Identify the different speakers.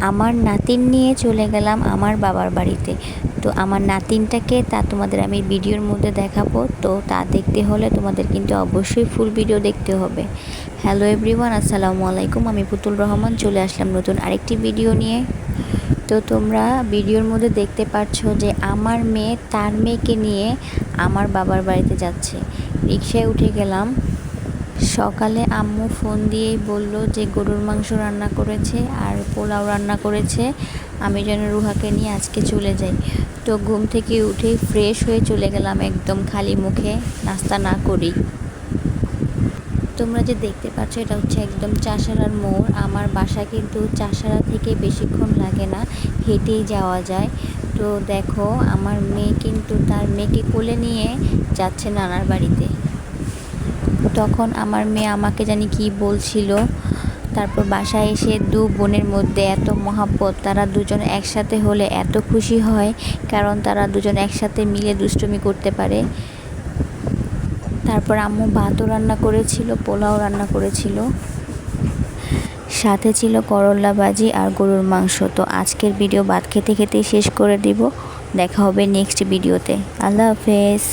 Speaker 1: আমার নাতিন নিয়ে চলে গেলাম আমার বাবার বাড়িতে। তো আমার নাতিনটাকে তোমাদের আমি ভিডিওর মধ্যে দেখাবো। তো তা দেখতে হলে তোমাদের কিন্তু অবশ্যই ফুল ভিডিও দেখতে হবে। হ্যালো এভরিওয়ান, আসসালামু আলাইকুম। আমি পুতুল রহমান চলে আসলাম নতুন আরেকটি ভিডিও নিয়ে। তো তোমরা ভিডিওর মধ্যে দেখতে পাচ্ছ যে আমার মেয়ে তার মেয়েকে নিয়ে আমার বাবার বাড়িতে যাচ্ছে। রিকশায় উঠে গেলাম। সকালে আম্মু ফোন দিয়েই বলল যে গরুর মাংস রান্না করেছে আর পোলাও রান্না করেছে, আমি যেন রুহাকে নিয়ে আজকে চলে যাই। তো ঘুম থেকে উঠেই ফ্রেশ হয়ে চলে গেলাম একদম খালি মুখে, নাস্তা না করি। তোমরা যে দেখতে পাচ্ছ এটা হচ্ছে একদম চাষারার মোড়। আমার বাসা কিন্তু চাষারা থেকে বেশিক্ষণ লাগে না, হেঁটেই যাওয়া যায়। তো দেখো আমার মেয়ে কিন্তু তার মেয়েকে কোলে নিয়ে যাচ্ছে নানার বাড়িতে। তখন আমার মেয়ে আমাকে জানি কি বলছিল। তারপর বাসায় এসে দু বোনের মধ্যে এত মহাব্বত, তারা দুজন একসাথে হলে এত খুশি হয়, কারণ তারা দুজন একসাথে মিলে দুষ্টুমি করতে পারে। তারপর আম্মু ভাতও রান্না করেছিল, পোলাও রান্না করেছিল, সাথে ছিল করলা ভাজি আর গরুর মাংস। তো আজকের ভিডিও ভাত খেতে খেতেই শেষ করে দিব। দেখা হবে নেক্সট ভিডিওতে। আল্লাহ হাফেজ।